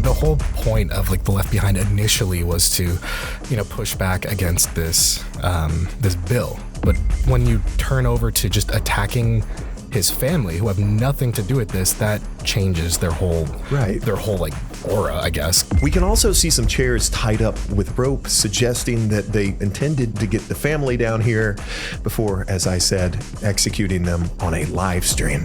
the whole point of like the Left Behind initially was to, push back against this bill. But when you turn over to just attacking his family, who have nothing to do with this, that changes their whole like aura, I guess. We can also see some chairs tied up with rope, suggesting that they intended to get the family down here before, as I said, executing them on a live stream.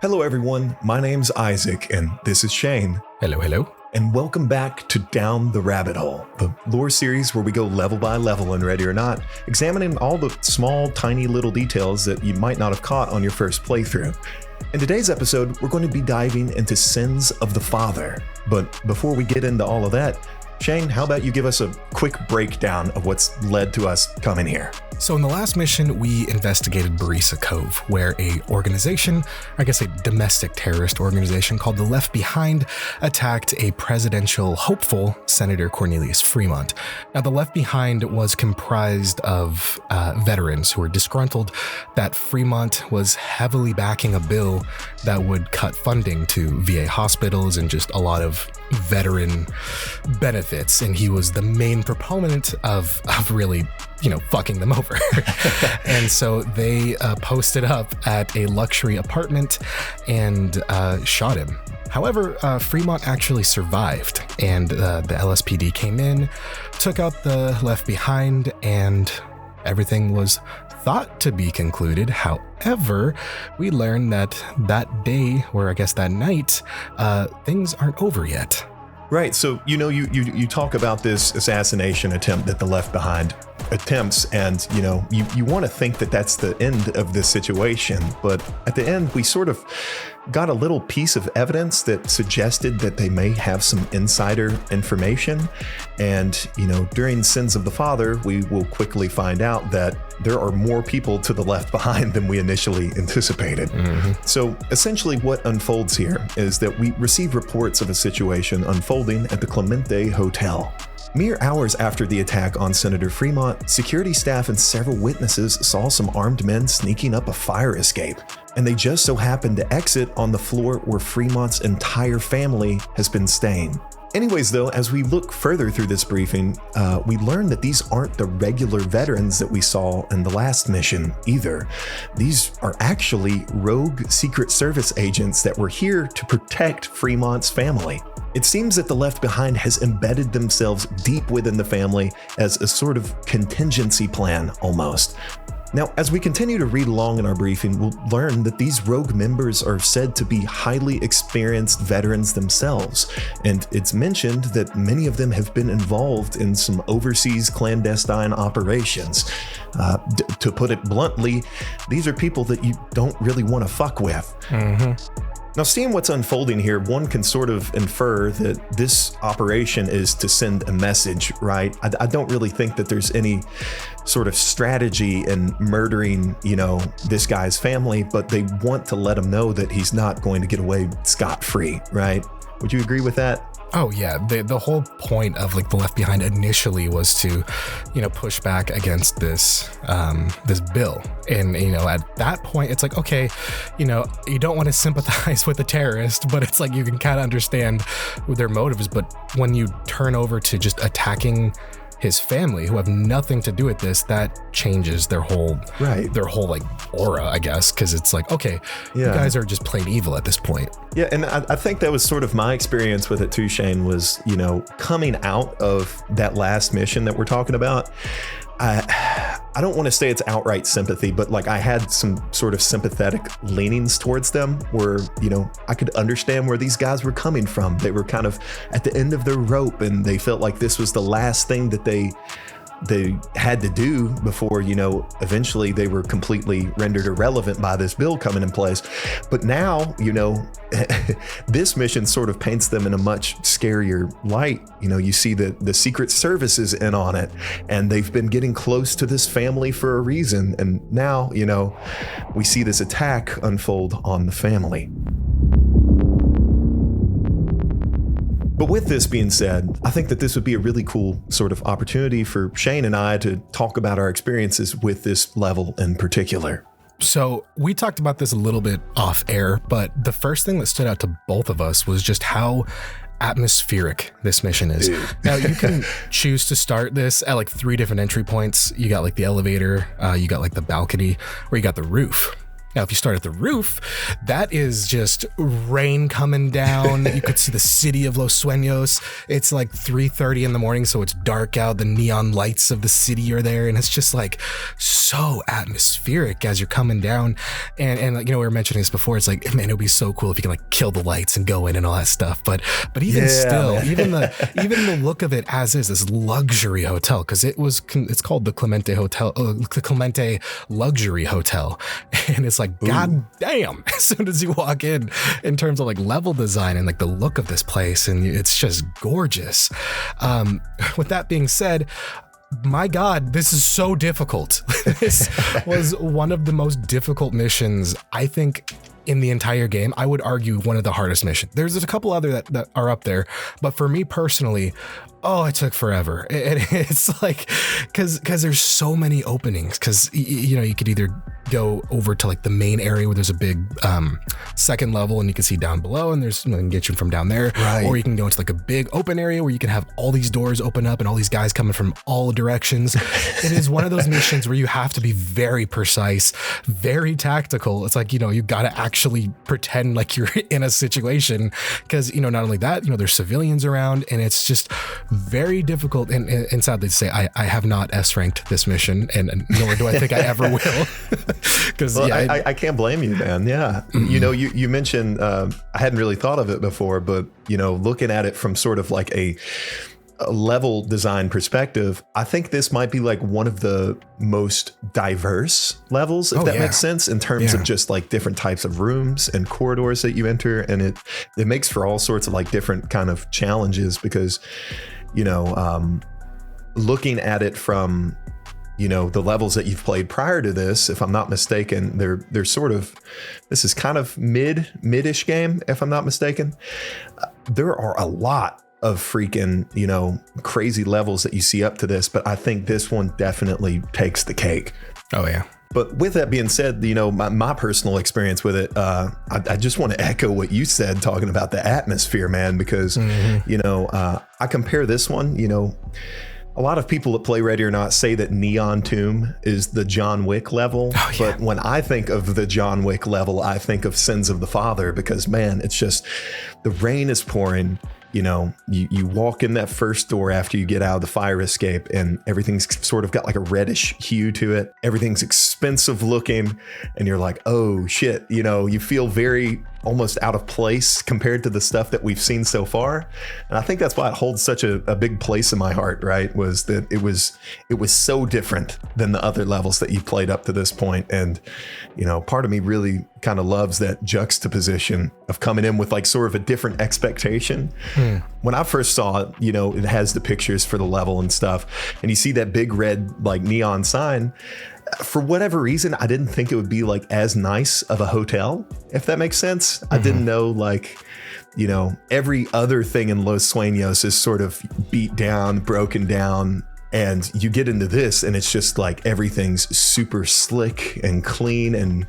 Hello everyone, my name's Isaac and this is Shane. Hello. And welcome back to Down the Rabbit Hole, the lore series where we go level by level in Ready or Not, examining all the small, tiny little details that you might not have caught on your first playthrough. In today's episode, we're going to be diving into Sins of the Father. But before we get into all of that, Shane, how about you give us a quick breakdown of what's led to us coming here? So in the last mission, we investigated Barisa Cove, where a domestic terrorist organization called the Left Behind attacked a presidential hopeful, Senator Cornelius Fremont. Now, the Left Behind was comprised of veterans who were disgruntled that Fremont was heavily backing a bill that would cut funding to VA hospitals and just a lot of veteran benefits. And he was the main proponent of really fucking them over. And so they posted up at a luxury apartment and shot him. However, Fremont actually survived, and the LSPD came in, took out the Left Behind, and everything was thought to be concluded. However, we learned that day, or I guess that night, things aren't over yet. Right. So, you talk about this assassination attempt that the Left Behind attempts, and, you want to think that that's the end of this situation. But at the end, we sort of got a little piece of evidence that suggested that they may have some insider information. And, during Sins of the Father, we will quickly find out that there are more people to the Left Behind than we initially anticipated. Mm-hmm. So essentially what unfolds here is that we receive reports of a situation unfolding at the Clemente Hotel. Mere hours after the attack on Senator Fremont, security staff and several witnesses saw some armed men sneaking up a fire escape, and they just so happened to exit on the floor where Fremont's entire family has been staying. Anyways, though, as we look further through this briefing, we learn that these aren't the regular veterans that we saw in the last mission either. These are actually rogue Secret Service agents that were here to protect Fremont's family. It seems that the Left Behind has embedded themselves deep within the family as a sort of contingency plan almost. Now, as we continue to read along in our briefing, we'll learn that these rogue members are said to be highly experienced veterans themselves, and it's mentioned that many of them have been involved in some overseas clandestine operations. To put it bluntly, these are people that you don't really want to fuck with. Mm-hmm. Now, seeing what's unfolding here, one can sort of infer that this operation is to send a message, right? I don't really think that there's any sort of strategy in murdering, this guy's family, but they want to let him know that he's not going to get away scot-free, right? Would you agree with that? Oh yeah, the whole point of like the Left Behind initially was to, push back against this bill, and at that point it's like, okay, you don't want to sympathize with the terrorist, but it's like you can kind of understand their motives. But when you turn over to just attacking his family, who have nothing to do with this, that changes their whole like aura, I guess, because it's like, okay, you guys are just plain evil at this point. Yeah, and I think that was sort of my experience with it too, Shane, was, coming out of that last mission that we're talking about, I don't want to say it's outright sympathy, but like I had some sort of sympathetic leanings towards them where, I could understand where these guys were coming from. They were kind of at the end of their rope, and they felt like this was the last thing that they had to do before, eventually they were completely rendered irrelevant by this bill coming in place. But now, this mission sort of paints them in a much scarier light. You see that the Secret Service is in on it, and they've been getting close to this family for a reason. And now, we see this attack unfold on the family. But with this being said, I think that this would be a really cool sort of opportunity for Shane and I to talk about our experiences with this level in particular. So we talked about this a little bit off air, but the first thing that stood out to both of us was just how atmospheric this mission is. Now you can choose to start this at like 3 different entry points. You got like the elevator, you got like the balcony, or you got the roof. Now, if you start at the roof, that is just rain coming down. You could see the city of Los Sueños. It's like 3:30 in the morning, so it's dark out. The neon lights of the city are there, and it's just like so atmospheric as you're coming down. And like, you know, we were mentioning this before. It's like, man, it would be so cool if you can like kill the lights and go in and all that stuff. But even still, even the look of it as is, this luxury hotel, because it's called the Clemente Hotel, the Clemente Luxury Hotel, and it's like, god damn, as soon as you walk in terms of like level design and like the look of this place, and it's just gorgeous. With that being said, my god, this is so difficult. This was one of the most difficult missions, I think, in the entire game. I would argue one of the hardest missions. There's a couple other that are up there, but for me personally, it took forever. And it's like, because there's so many openings, because, you know, you could either go over to like the main area where there's a big second level and you can see down below and there's, you know, can get you from down there, right. Or you can go into like a big open area where you can have all these doors open up and all these guys coming from all directions. It is one of those missions where you have to be very precise, very tactical. It's like, you know, you got to actually pretend like you're in a situation, because, you know, not only that, you know, there's civilians around, and it's just very difficult. And sadly to say, I have not S-ranked this mission, and nor do I think I ever will. Because I can't blame you, man. Yeah. Mm-hmm. You know, you mentioned, I hadn't really thought of it before, but, you know, looking at it from sort of like a level design perspective, I think this might be like one of the most diverse levels, if that makes sense, in terms of just like different types of rooms and corridors that you enter. And it makes for all sorts of like different kind of challenges, because, you know, looking at it from, you know, the levels that you've played prior to this, if I'm not mistaken, they're sort of, this is kind of mid-ish game, if I'm not mistaken. There are a lot of freaking, you know, crazy levels that you see up to this, but I think this one definitely takes the cake. Oh yeah. But with that being said, you know, my personal experience with it, I just want to echo what you said, talking about the atmosphere, man, because, you know, I compare this one, you know, a lot of people that play Ready or Not say that Neon Tomb is the John Wick level. Oh, yeah. But when I think of the John Wick level, I think of Sins of the Father, because, man, it's just, the rain is pouring. You know, you walk in that first door after you get out of the fire escape, and everything's sort of got like a reddish hue to it. Everything's expensive looking, and you're like, oh shit, you know, you feel very almost out of place compared to the stuff that we've seen so far. And I think that's why it holds such a big place in my heart, right? Was that it was so different than the other levels that you played up to this point. And, you know, part of me really kind of loves that juxtaposition of coming in with like sort of a different expectation. When I first saw it, you know, it has the pictures for the level and stuff, and you see that big red like neon sign. For whatever reason, I didn't think it would be like as nice of a hotel, if that makes sense. I didn't know, like, you know, every other thing in Los Sueños is sort of beat down, broken down. And you get into this and it's just like everything's super slick and clean, and,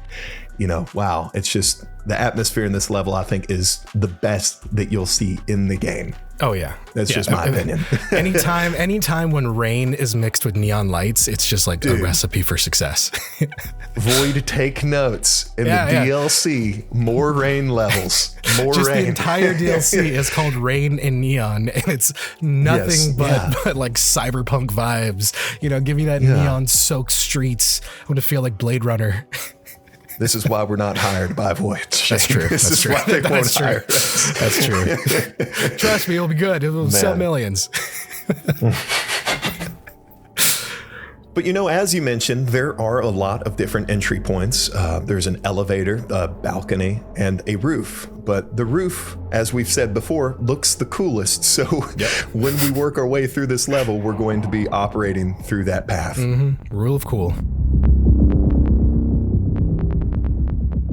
you know, wow, it's just the atmosphere in this level, I think, is the best that you'll see in the game. Oh yeah. That's just my opinion. anytime when rain is mixed with neon lights, it's just like a recipe for success. Void, take notes. In the DLC, more rain levels, more just rain. The entire DLC is called Rain and Neon, and it's nothing but like cyberpunk vibes. You know, give me that neon soaked streets. I want to feel like Blade Runner. This is why we're not hired by Void. That's true. This is why they won't hire us. That's true. Trust me, it'll be good. It'll sell millions. But, you know, as you mentioned, there are a lot of different entry points. There's an elevator, a balcony, and a roof. But the roof, as we've said before, looks the coolest. So when we work our way through this level, we're going to be operating through that path. Rule of cool.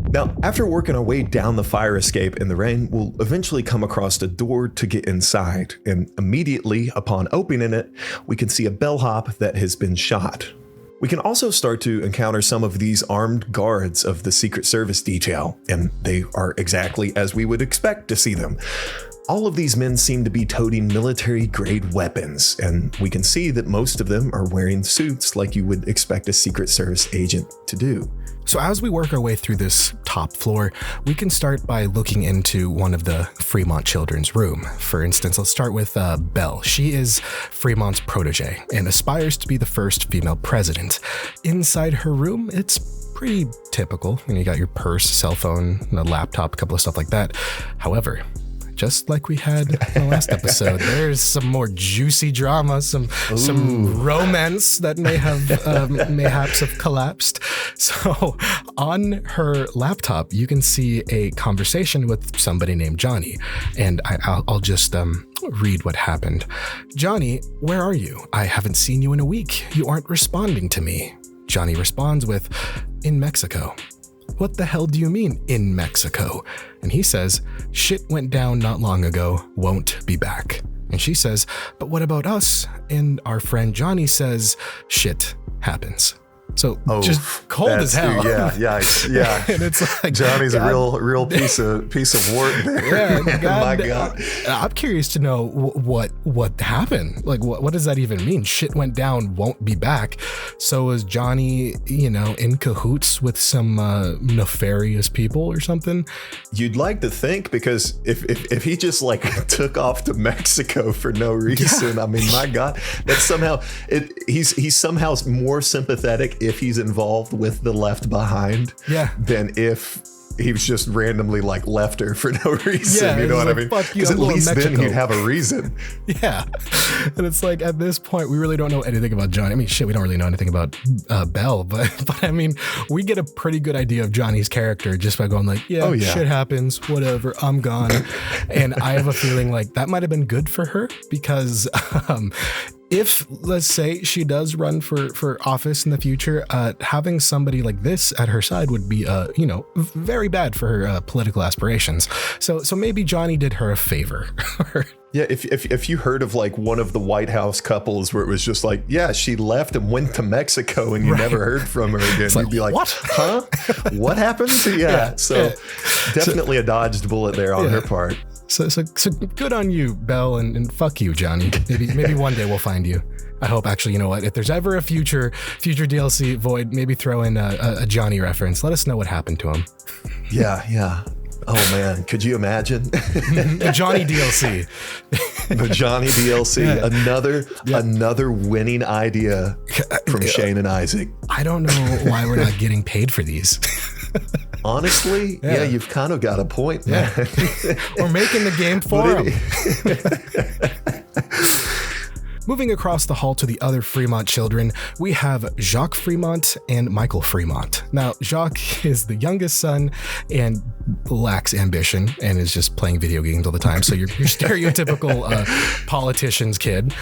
Now, after working our way down the fire escape in the rain, we'll eventually come across a door to get inside, and immediately upon opening it, we can see a bellhop that has been shot. We can also start to encounter some of these armed guards of the Secret Service detail, and they are exactly as we would expect to see them. All of these men seem to be toting military-grade weapons, and we can see that most of them are wearing suits like you would expect a Secret Service agent to do. So as we work our way through this top floor, we can start by looking into one of the Fremont children's room. For instance, let's start with Belle. She is Fremont's protege and aspires to be the first female president. Inside her room, it's pretty typical. You got your purse, cell phone, a laptop, a couple of stuff like that. However, just like we had in the last episode, there's some more juicy drama, some romance that may have mayhaps have collapsed. So on her laptop, you can see a conversation with somebody named Johnny, and I'll just read what happened. Johnny, where are you? I haven't seen you in a week. You aren't responding to me. Johnny responds with, in Mexico. What the hell do you mean, in Mexico? And he says, shit went down not long ago, won't be back. And she says, but what about us? And our friend Johnny says, shit happens. So just cold as hell. Yeah, yeah. And it's like Johnny's a real piece of work there. Yeah, God, my God. I'm curious to know what happened. Like, what does that even mean? Shit went down, won't be back. So is Johnny, in cahoots with some nefarious people or something? You'd like to think, because if he just took off to Mexico for no reason, I mean, my God, that's somehow he's somehow more sympathetic if he's involved with the Left Behind than if he was just randomly left her for no reason. You know what I mean? Because at least then he'd have a reason. Yeah. And it's like, at this point, we really don't know anything about Johnny. I mean, shit, we don't really know anything about Belle, but I mean, we get a pretty good idea of Johnny's character just by going shit happens, whatever, I'm gone. And I have a feeling that might have been good for her, because if, let's say, she does run for office in the future, having somebody like this at her side would be, very bad for her political aspirations. So maybe Johnny did her a favor. Yeah, if you heard of one of the White House couples where it was just she left and went to Mexico and you never heard from her again, you'd be like, what? Huh? What happened? So definitely a dodged bullet there on her part. So good on you, Belle, and fuck you, Johnny. Maybe one day we'll find you. I hope, actually, you know what? If there's ever a future DLC Void, maybe throw in a Johnny reference. Let us know what happened to him. Yeah. Oh man, could you imagine? The Johnny DLC. The Johnny DLC. Yeah. Another winning idea from Shane and Isaac. I don't know why we're not getting paid for these. Honestly, you've kind of got a point, man. We're making the game for them. Moving across the hall to the other Fremont children, we have Jacques Fremont and Michael Fremont. Now, Jacques is the youngest son and lacks ambition and is just playing video games all the time. So you're stereotypical politician's kid.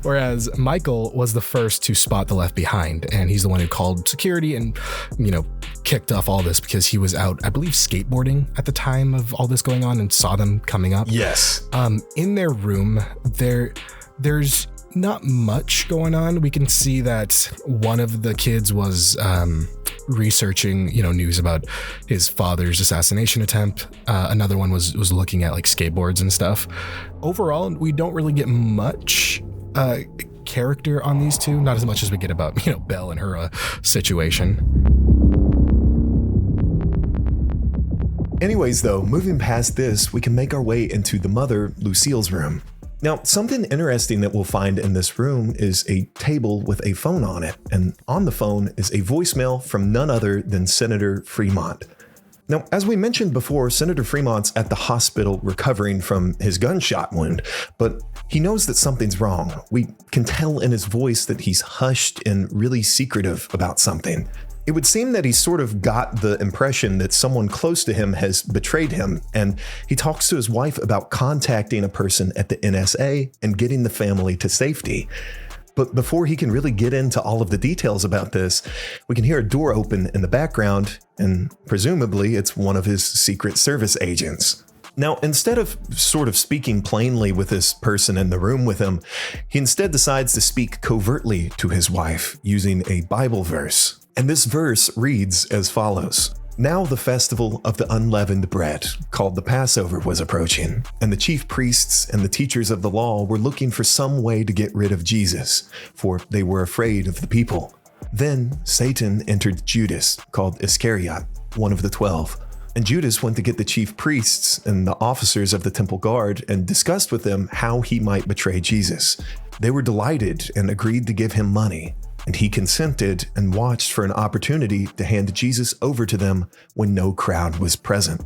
Whereas Michael was the first to spot the Left Behind, and he's the one who called security and, kicked off all this because he was out, I believe, skateboarding at the time of all this going on and saw them coming up. Yes. In their room, there's not much going on. We can see that one of the kids was researching, news about his father's assassination attempt. Another one was looking at skateboards and stuff. Overall, we don't really get much character on these two, not as much as we get about, Belle and her situation. Anyways, though, moving past this, we can make our way into the mother, Lucille's room. Now, something interesting that we'll find in this room is a table with a phone on it, and on the phone is a voicemail from none other than Senator Fremont. Now, as we mentioned before, Senator Fremont's at the hospital recovering from his gunshot wound, but he knows that something's wrong. We can tell in his voice that he's hushed and really secretive about something. It would seem that he sort of got the impression that someone close to him has betrayed him, and he talks to his wife about contacting a person at the NSA and getting the family to safety. But before he can really get into all of the details about this, we can hear a door open in the background, and presumably it's one of his Secret Service agents. Now, instead of sort of speaking plainly with this person in the room with him, he instead decides to speak covertly to his wife using a Bible verse. And this verse reads as follows. Now the festival of the unleavened bread, called the Passover, was approaching, and the chief priests and the teachers of the law were looking for some way to get rid of Jesus, for they were afraid of the people. Then Satan entered Judas, called Iscariot, one of the 12. And Judas went to get the chief priests and the officers of the temple guard and discussed with them how he might betray Jesus. They were delighted and agreed to give him money. And he consented and watched for an opportunity to hand Jesus over to them when no crowd was present.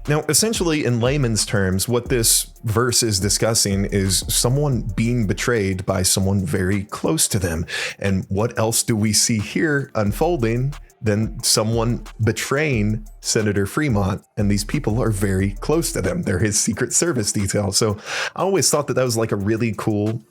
Now, essentially, in layman's terms, what this verse is discussing is someone being betrayed by someone very close to them. And what else do we see here unfolding than someone betraying Senator Fremont? And these people are very close to them. They're his Secret Service detail. So I always thought that that was like a really cool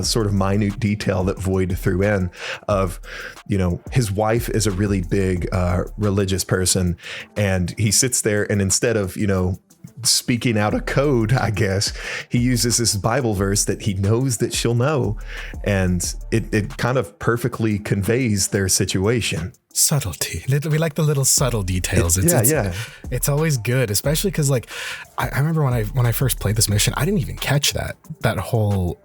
sort of minute detail that Void threw in of, you know, his wife is a really big religious person, and he sits there and instead of, you know, speaking out a code, I guess, he uses this Bible verse that he knows that she'll know, and it kind of perfectly conveys their situation. Subtlety. We like the little subtle details. It's always good, especially because, like, I remember when I first played this mission, I didn't even catch that whole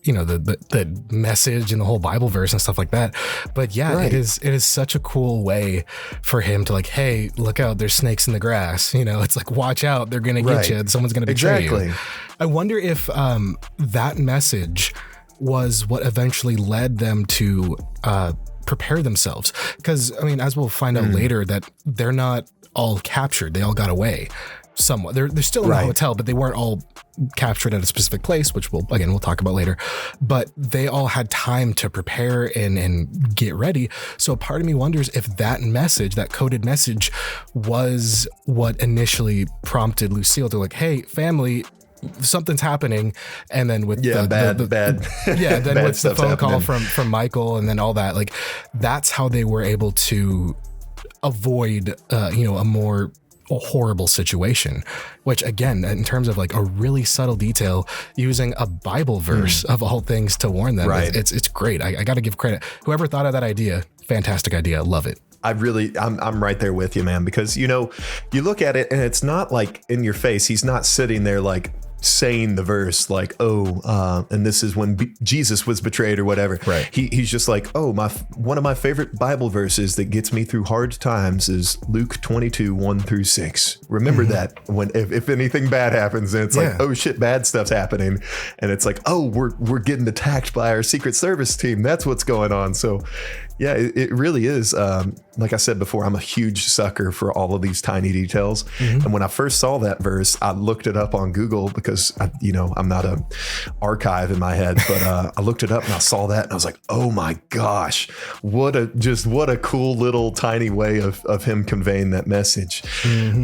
the message and the whole Bible verse and stuff like that. But yeah, right. It is such a cool way for him to, like, hey, look out, there's snakes in the grass. You know, it's like, watch out, they're gonna get you. Someone's gonna betray you. I wonder if that message was what eventually led them to prepare themselves, because I mean, as we'll find out later, that they're not all captured. They all got away somewhat. They're still in the hotel, but they weren't all captured at a specific place, which we'll talk about later. But they all had time to prepare and get ready. So part of me wonders if that message, that coded message, was what initially prompted Lucille to, like, hey, family, something's happening. And then with bad then with the phone call from Michael and then all that, like, that's how they were able to avoid a more horrible situation, which, again, in terms of like a really subtle detail, using a Bible verse of all things to warn them, it's great. I got to give credit. Whoever thought of that idea, fantastic idea. Love it. I'm right there with you, man, because, you know, you look at it and it's not like in your face. He's not sitting there like saying the verse like, and this is when Jesus was betrayed or whatever. Right. He's just like, one of my favorite Bible verses that gets me through hard times is Luke 22:1-6. Remember that when if anything bad happens, and it's like, oh shit, bad stuff's happening, and it's like, oh, we're getting attacked by our Secret Service team. That's what's going on. So yeah, it really is. Like I said before, I'm a huge sucker for all of these tiny details. And when I first saw that verse, I looked it up on Google because, I'm not a archive in my head, but I looked it up and I saw that and I was like, oh my gosh, what a cool little tiny way of him conveying that message.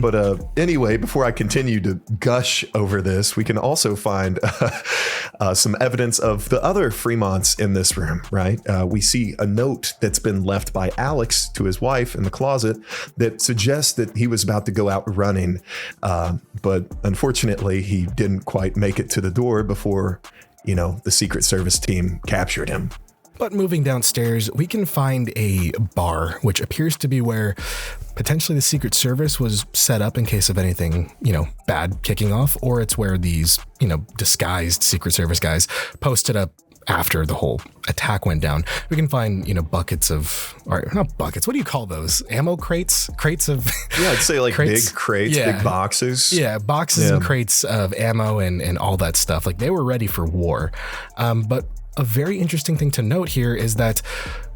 But anyway, before I continue to gush over this, we can also find some evidence of the other Fremonts in this room, right? We see a note that's been left by Alex to his wife in the closet that suggests that he was about to go out running. But unfortunately, he didn't quite make it to the door before, the Secret Service team captured him. But moving downstairs, we can find a bar, which appears to be where potentially the Secret Service was set up in case of anything, bad kicking off, or it's where these, disguised Secret Service guys posted up after the whole attack went down. We can find, buckets of, or not buckets, what do you call those? Ammo crates? Crates of... Yeah, I'd say like crates. Big crates, big boxes. Yeah, boxes and crates of ammo and all that stuff. Like, they were ready for war. But a very interesting thing to note here is that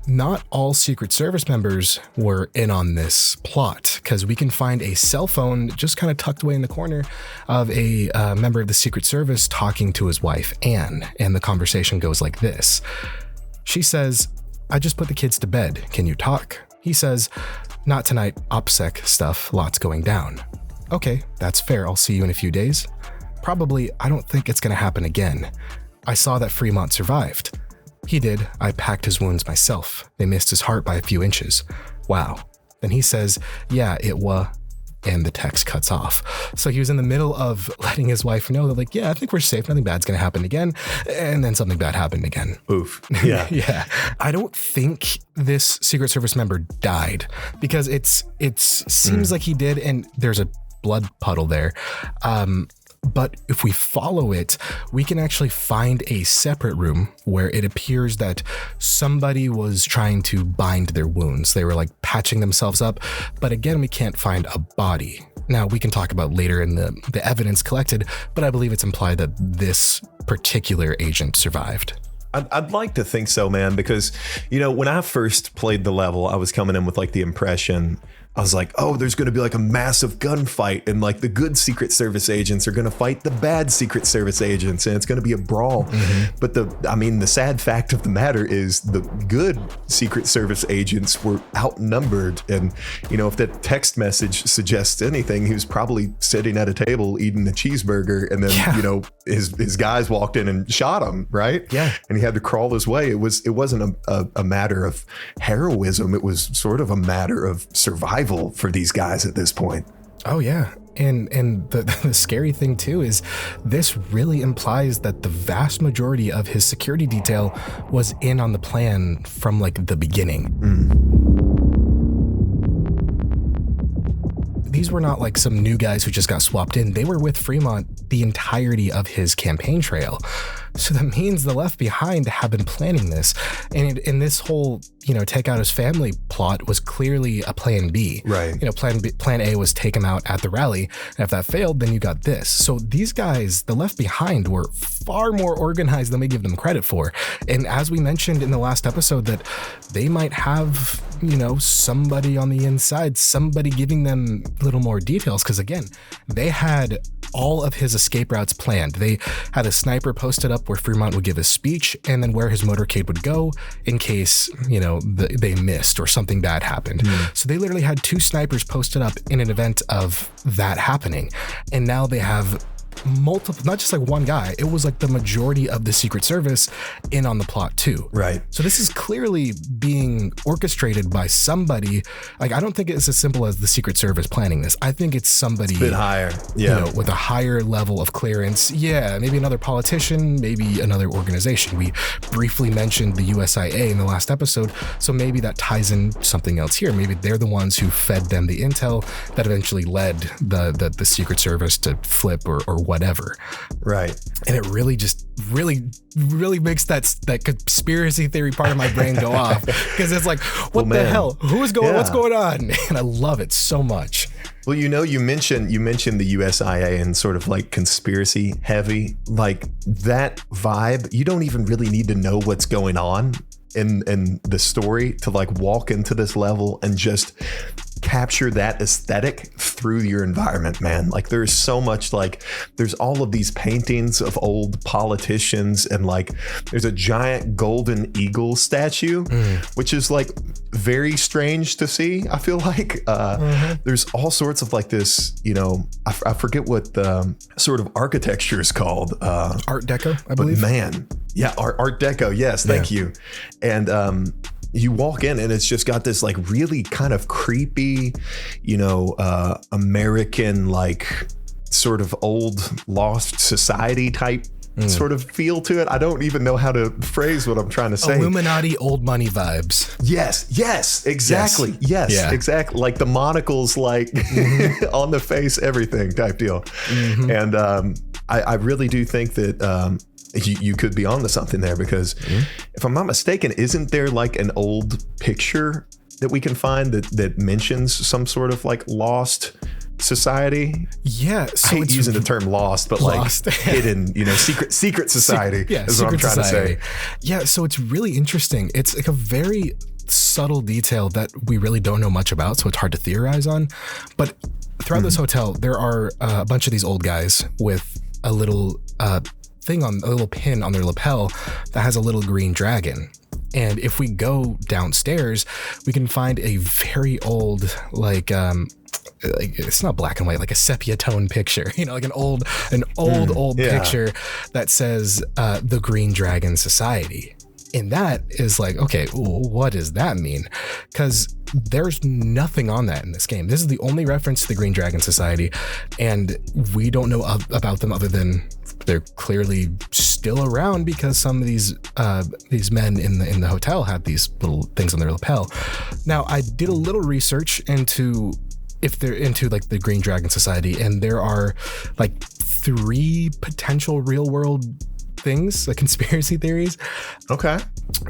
not all Secret Service members were in on this plot, because we can find a cell phone just kind of tucked away in the corner of a member of the Secret Service talking to his wife, Anne. And the conversation goes like this. She says, I just put the kids to bed. Can you talk? He says, not tonight. OPSEC stuff. Lots going down. Okay, that's fair. I'll see you in a few days. Probably. I don't think it's going to happen again. I saw that Fremont survived. He did. I packed his wounds myself. They missed his heart by a few inches. Wow. Then he says, yeah, it was. and the text cuts off. So he was in the middle of letting his wife know that like, yeah, I think we're safe. Nothing bad's going to happen again. And then something bad happened again. Oof. Yeah. Yeah. I don't think this Secret Service member died because it seems like he did. And there's a blood puddle there. But if we follow it, we can actually find a separate room where it appears that somebody was trying to bind their wounds. They were like patching themselves up. But again, we can't find a body. Now, we can talk about later in the evidence collected, but I believe it's implied that this particular agent survived. I'd like to think so, man, because, you know, when I first played the level, I was coming in with like the impression, I was like, oh, there's going to be like a massive gunfight and like the good Secret Service agents are going to fight the bad Secret Service agents and it's going to be a brawl. Mm-hmm. But the sad fact of the matter is the good Secret Service agents were outnumbered. And, you know, if that text message suggests anything, he was probably sitting at a table eating a cheeseburger and then, you know, his guys walked in and shot him, right? Yeah. And he had to crawl his way. It wasn't a matter of heroism. It was sort of a matter of survival for these guys at this point. Oh yeah. And the scary thing too is this really implies that the vast majority of his security detail was in on the plan from like the beginning. These were not like some new guys who just got swapped in. They were with Fremont the entirety of his campaign trail. So that means the Left Behind have been planning this. And in this whole, you know, take out his family plot was clearly a plan B. Right. You know, plan A was take him out at the rally. And if that failed, then you got this. So these guys, the Left Behind, were far more organized than we give them credit for. And as we mentioned in the last episode, that they might have, you know, somebody on the inside, somebody giving them a little more details. Because again, they had all of his escape routes planned. They had a sniper posted up where Fremont would give his speech and then where his motorcade would go in case, you know, they missed or something bad happened. So they literally had 2 snipers posted up in an event of that happening. And now they have multiple, not just like one guy, it was like the majority of the Secret Service in on the plot too. Right. So this is clearly being orchestrated by somebody. Like, I don't think it's as simple as the Secret Service planning this. I think it's somebody a bit higher, you know, with a higher level of clearance. Yeah, maybe another politician, maybe another organization. We briefly mentioned the USIA in the last episode, so maybe that ties in something else here. Maybe they're the ones who fed them the intel that eventually led the Secret Service to flip or whatever. Right. And it really just really makes that conspiracy theory part of my brain go off, because it's like, what the hell? What's going on? And I love it so much. Well, you know, you mentioned the USIA and sort of like conspiracy heavy, like that vibe. You don't even really need to know what's going on in the story to like walk into this level and just capture that aesthetic through your environment, man. Like there's so much, like there's all of these paintings of old politicians and like there's a giant golden eagle statue, which is like very strange to see. I feel like there's all sorts of like this, you know, I forget what the sort of architecture is called. Art Deco, I believe. But man, yeah, Art Deco. Yes, thank you. And you walk in and it's just got this like really kind of creepy, you know, American, like sort of old lost society type sort of feel to it. I don't even know how to phrase what I'm trying to say. Illuminati old money vibes. Yes, exactly. Yes, exactly. Like the monocles, like on the face, everything type deal. And I really do think that you could be onto something there, because if I'm not mistaken, isn't there like an old picture that we can find that mentions some sort of like lost society? Yeah, so I hate using the term lost, but lost. Like hidden, you know, secret society is what I'm trying to say. Yeah, so it's really interesting. It's like a very subtle detail that we really don't know much about, so it's hard to theorize on. But throughout this hotel, there are a bunch of these old guys with a little thing on a little pin on their lapel that has a little green dragon. And if we go downstairs, we can find a very old, like it's not black and white, like a sepia tone picture, you know, like an old picture that says the Green Dragon Society. And that is like, okay, what does that mean? Because there's nothing on that in this game. This is the only reference to the Green Dragon Society, and we don't know about them other than they're clearly still around because some of these men in the hotel had these little things on their lapel. Now, I did a little research into if they're into like the Green Dragon Society, and there are like 3 potential real world things, like conspiracy theories. Okay.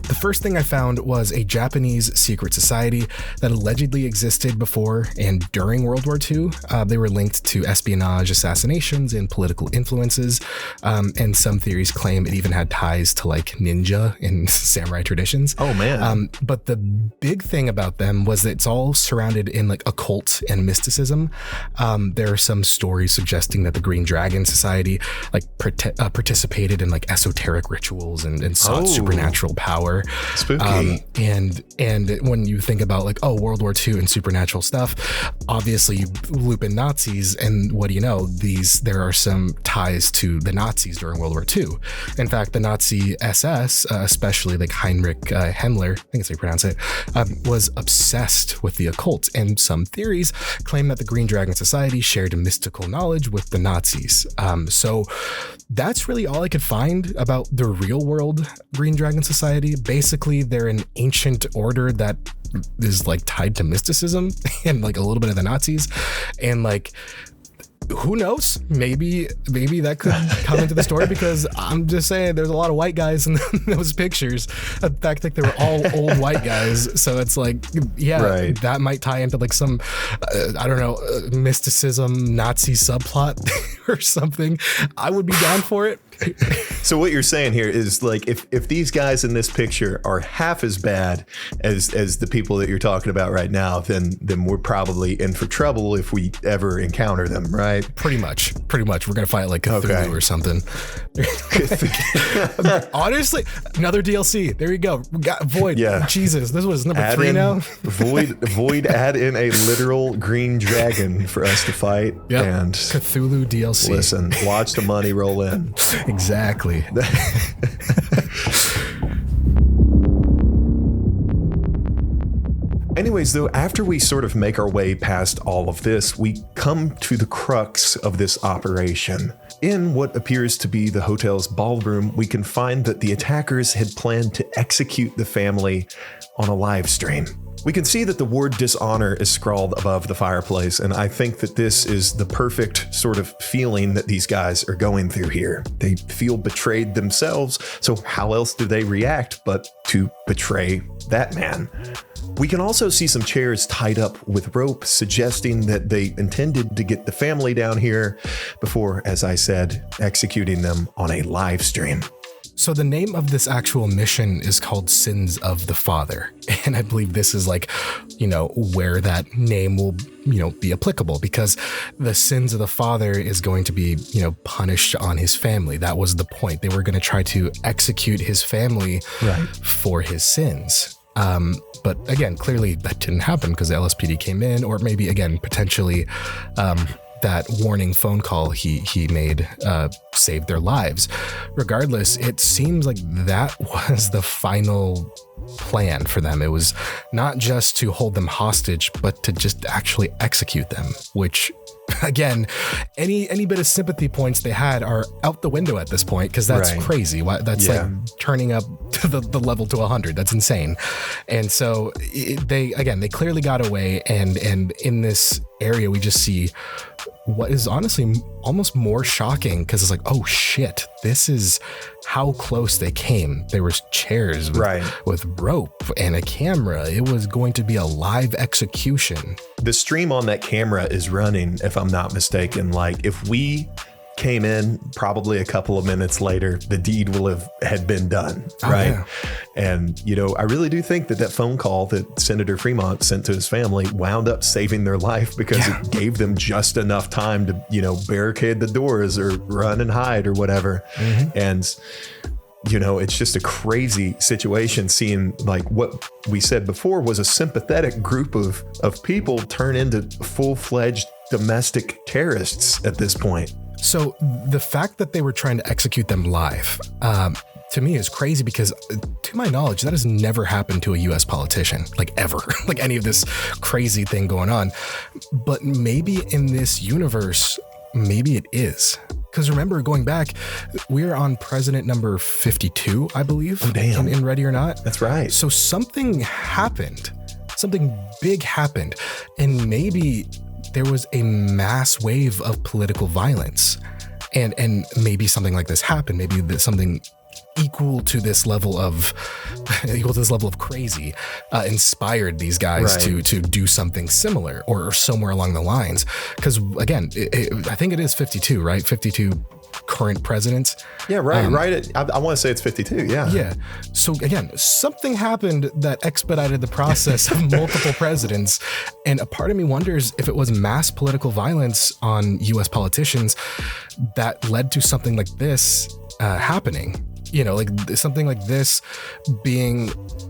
The first thing I found was a Japanese secret society that allegedly existed before and during World War II. They were linked to espionage, assassinations, and political influences. And some theories claim it even had ties to like ninja and samurai traditions. Oh, man. But the big thing about them was that it's all surrounded in like occult and mysticism. There are some stories suggesting that the Green Dragon Society like participated in like esoteric rituals and sought supernatural power. Spooky. And when you think about like, World War II and supernatural stuff, obviously you loop in Nazis, and what do you know? There are some ties to the Nazis during World War II. In fact, the Nazi SS, especially like Heinrich Himmler, I think that's how you pronounce it, was obsessed with the occult. And some theories claim that the Green Dragon Society shared mystical knowledge with the Nazis. So that's really all I could find about the real world Green Dragon Society. Basically, they're an ancient order that is like tied to mysticism and like a little bit of the Nazis, and like, who knows? Maybe that could come into the story, because I'm just saying there's a lot of white guys in those pictures. In fact, like they were all old white guys. So it's like, right. That might tie into like some, I don't know, mysticism, Nazi subplot or something. I would be down for it. So what you're saying here is like, if these guys in this picture are half as bad as the people that you're talking about right now, then we're probably in for trouble if we ever encounter them, right? Pretty much. We're gonna fight like Cthulhu or something. Honestly, another DLC. There you go. We got Void. Yeah. Jesus, this was number 3 now. Void. Add in a literal green dragon for us to fight. Yep. And Cthulhu DLC. Listen, watch the money roll in. Exactly. Anyways, though, after we sort of make our way past all of this, we come to the crux of this operation. In what appears to be the hotel's ballroom, we can find that the attackers had planned to execute the family on a live stream. We can see that the word dishonor is scrawled above the fireplace, and I think that this is the perfect sort of feeling that these guys are going through here. They feel betrayed themselves, so how else do they react but to betray that man? We can also see some chairs tied up with rope, suggesting that they intended to get the family down here before, as I said, executing them on a live stream. So the name of this actual mission is called Sins of the Father. And I believe this is like, where that name will, be applicable, because the sins of the father is going to be, punished on his family. That was the point. They were going to try to execute his family for his sins. But again, clearly that didn't happen because the LSPD came in, or maybe again, potentially, that warning phone call he made saved their lives. Regardless, it seems like that was the final plan for them. It was not just to hold them hostage, but to just actually execute them, which again, any bit of sympathy points they had are out the window at this point, because that's crazy. That's like turning up to the level to 100. That's insane. And so they clearly got away, and in this area we just see what is honestly almost more shocking, because it's like, oh shit, this is how close they came. There was chairs with rope and a camera. It was going to be a live execution. The stream on that camera is running, if I'm not mistaken. Like, if we came in probably a couple of minutes later, the deed had been done, right? Yeah. And, I really do think that phone call that Senator Fremont sent to his family wound up saving their life, because it gave them just enough time to, barricade the doors or run and hide or whatever. Mm-hmm. And, it's just a crazy situation, seeing like what we said before was a sympathetic group of people turn into full-fledged domestic terrorists at this point. So the fact that they were trying to execute them live, to me is crazy because to my knowledge, that has never happened to a US politician, like ever, like any of this crazy thing going on. But maybe in this universe, maybe it is. Because remember, going back, we're on president number 52, I believe, in Ready or Not. That's right. So something happened, something big happened, and maybe there was a mass wave of political violence, and maybe something like this happened. Maybe something equal to this level of crazy inspired these guys to do something similar or somewhere along the lines. Because again, I think it is 52, right? 52 current presidents. Yeah, right. I want to say it's 52. Yeah. Yeah. So again, something happened that expedited the process of multiple presidents. And a part of me wonders if it was mass political violence on US politicians that led to something like this happening. You know, like something like this being,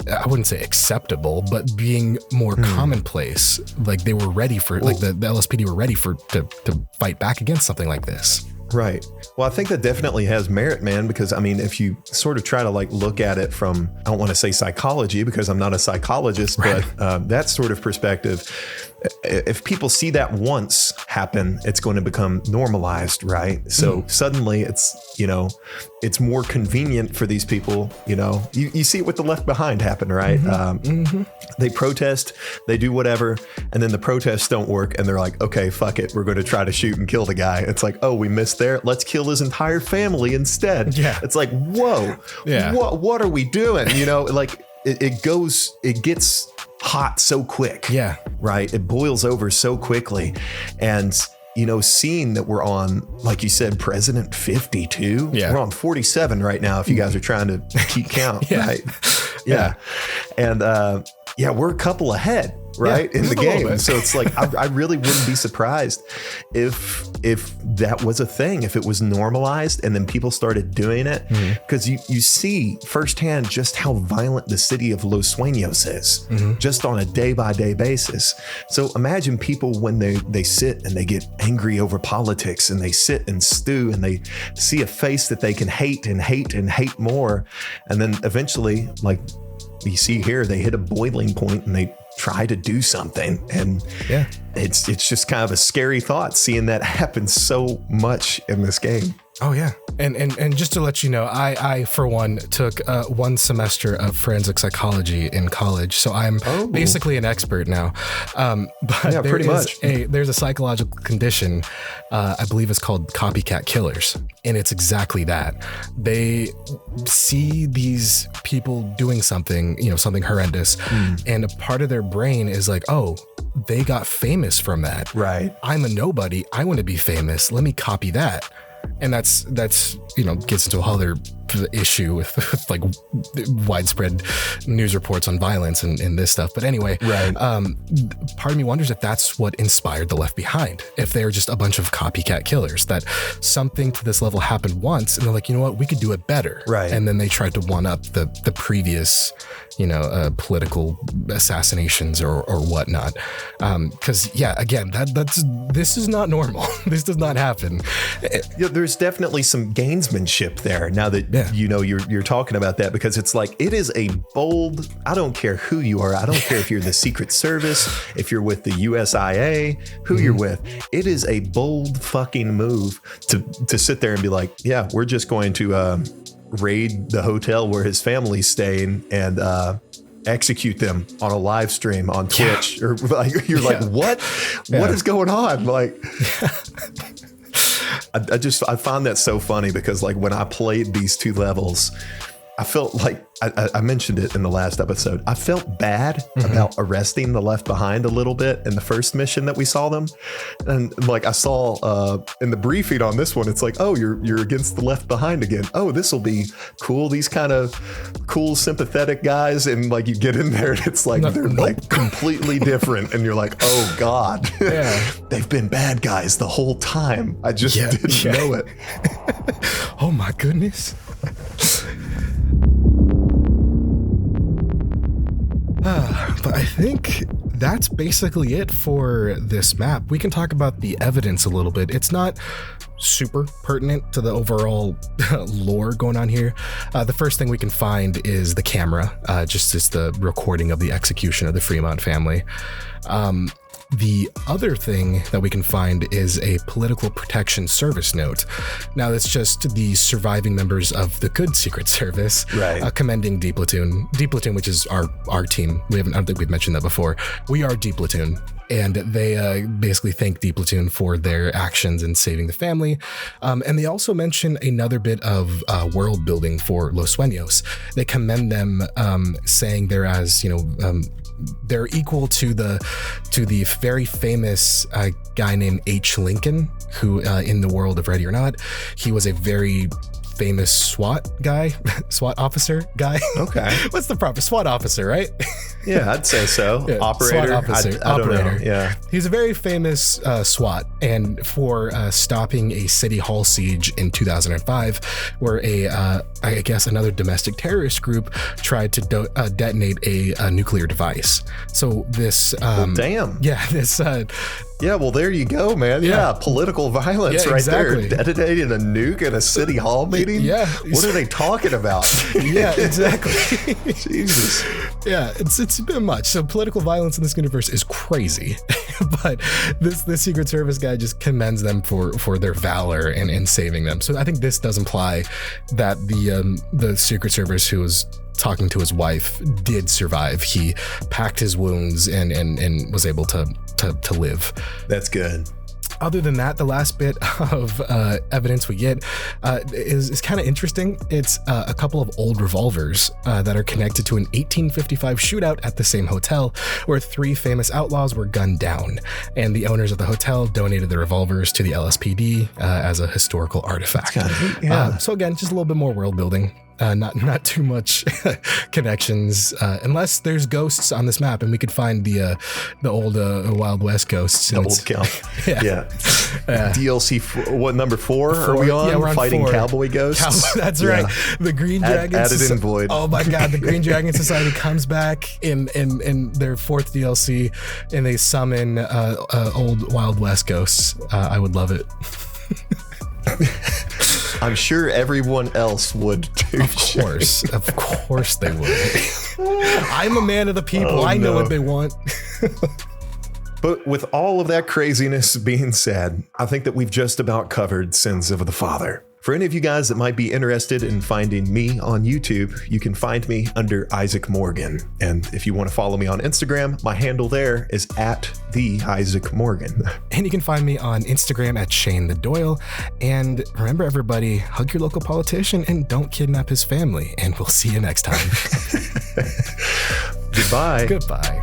I wouldn't say acceptable, but being more commonplace. Like they were ready for, like the LSPD were ready to fight back against something like this. Right. Well, I think that definitely has merit, man, because I mean, if you sort of try to like look at it from, I don't want to say psychology because I'm not a psychologist, but that sort of perspective, if people see that once happen, it's going to become normalized, right? So suddenly it's, you know, it's more convenient for these people, you know, you see it with the Left Behind happen, right? They protest, they do whatever, and then the protests don't work and they're like, okay, fuck it, we're going to try to shoot and kill the guy. It's like, oh, we missed there, let's kill his entire family instead. Yeah. It's like, whoa, what are we doing? You know, like it gets hot so quick. Yeah. Right. It boils over so quickly. And, you know, seeing that we're on, like you said, President 52. Yeah. We're on 47 right now, if you guys are trying to keep count. Right. Yeah. And we're a couple ahead, right, in the game. So it's like, I really wouldn't be surprised if that was a thing, if it was normalized and then people started doing it, because you see firsthand just how violent the city of Los Sueños is, just on a day-by-day basis. So imagine people when they sit and they get angry over politics and they sit and stew and they see a face that they can hate and hate and hate more. And then eventually, like you see here, they hit a boiling point and they try to do something. And it's just kind of a scary thought seeing that happen so much in this game. Oh yeah. And just to let you know, I for one took 1 semester of forensic psychology in college, so I'm basically an expert now. But pretty much. There's a psychological condition, I believe it's called copycat killers, and it's exactly that. They see these people doing something, you know, something horrendous, and a part of their brain is like, oh, they got famous from that. Right. I'm a nobody. I want to be famous. Let me copy that. And that's you know, gets into a whole other issue with like widespread news reports on violence and this stuff. But anyway, part of me wonders if that's what inspired the Left Behind, if they're just a bunch of copycat killers, that something to this level happened once and they're like, you know what, we could do it better. Right. And then they tried to one up the previous, you know, political assassinations or whatnot. Because again, this is not normal. This does not happen. Yeah, there's definitely some gamesmanship there now that you know you're talking about that, because it's like, it is a bold, I don't care who you are, I don't care if you're the Secret Service, if you're with the USIA, who you're with, it is a bold fucking move to sit there and be like, yeah, we're just going to raid the hotel where his family's staying and execute them on a live stream on Twitch. Or like, you're like, what is going on? Like, I found that so funny because like when I played these 2 levels, I felt like I mentioned it in the last episode. I felt bad about arresting the Left Behind a little bit in the first mission that we saw them. And like I saw in the briefing on this one, it's like, oh, you're against the Left Behind again. Oh, this will be cool. These kind of cool, sympathetic guys. And like you get in there and it's like, they're like completely different. And you're like, oh God, they've been bad guys the whole time. I just didn't know it. Oh my goodness. But I think that's basically it for this map. We can talk about the evidence a little bit. It's not super pertinent to the overall lore going on here. The first thing we can find is the camera, just as the recording of the execution of the Fremont family. The other thing that we can find is a political protection service note. Now, that's just the surviving members of the good Secret Service, right, commending D Platoon. D Platoon, which is our team. I don't think we've mentioned that before. We are D Platoon. And they basically thank D Platoon for their actions in saving the family. And they also mention another bit of world building for Los Sueños. They commend them, saying they're they're equal to the very famous guy named H. Lincoln, who in the world of Ready or Not, he was a very famous SWAT officer guy. Okay. What's the proper SWAT officer, right? Yeah, I'd say so. Yeah, operator. SWAT officer. I don't know. Yeah. He's a very famous SWAT, and for stopping a city hall siege in 2005, where I guess another domestic terrorist group tried to detonate a nuclear device. So this. Damn. Yeah. This. Yeah, well, there you go, man. Yeah, political violence right there. Detonating a nuke at a city hall meeting? Yeah. What are they talking about? Yeah, exactly. Jesus. Yeah, it's a bit much. So political violence in this universe is crazy. But this Secret Service guy just commends them for their valor in saving them. So I think this does imply that the Secret Service who was talking to his wife did survive. He packed his wounds and was able to live. That's good. Other than that, the last bit of evidence we get is kind of interesting. It's a couple of old revolvers that are connected to an 1855 shootout at the same hotel where 3 famous outlaws were gunned down. And the owners of the hotel donated the revolvers to the LSPD as a historical artifact. So again, just a little bit more world building. Not too much connections, unless there's ghosts on this map, and we could find the old Wild West ghosts. The old count. Yeah. DLC. What number 4 are we on? Yeah, we're on Fighting 4. Cowboy Ghosts. That's right. The Green Dragon. Added in void. Oh my God! The Green Dragon Society comes back in their 4th DLC, and they summon old Wild West ghosts. I would love it. I'm sure everyone else would too. Of course they would. I'm a man of the people. I know what they want. But with all of that craziness being said, I think that we've just about covered Sins of the Father. For any of you guys that might be interested in finding me on YouTube, you can find me under Isaac Morgan. And if you want to follow me on Instagram, my handle there is @theIsaacMorgan. And you can find me on Instagram @ShaneTheDoyle. And remember, everybody, hug your local politician and don't kidnap his family. And we'll see you next time. Goodbye. Goodbye.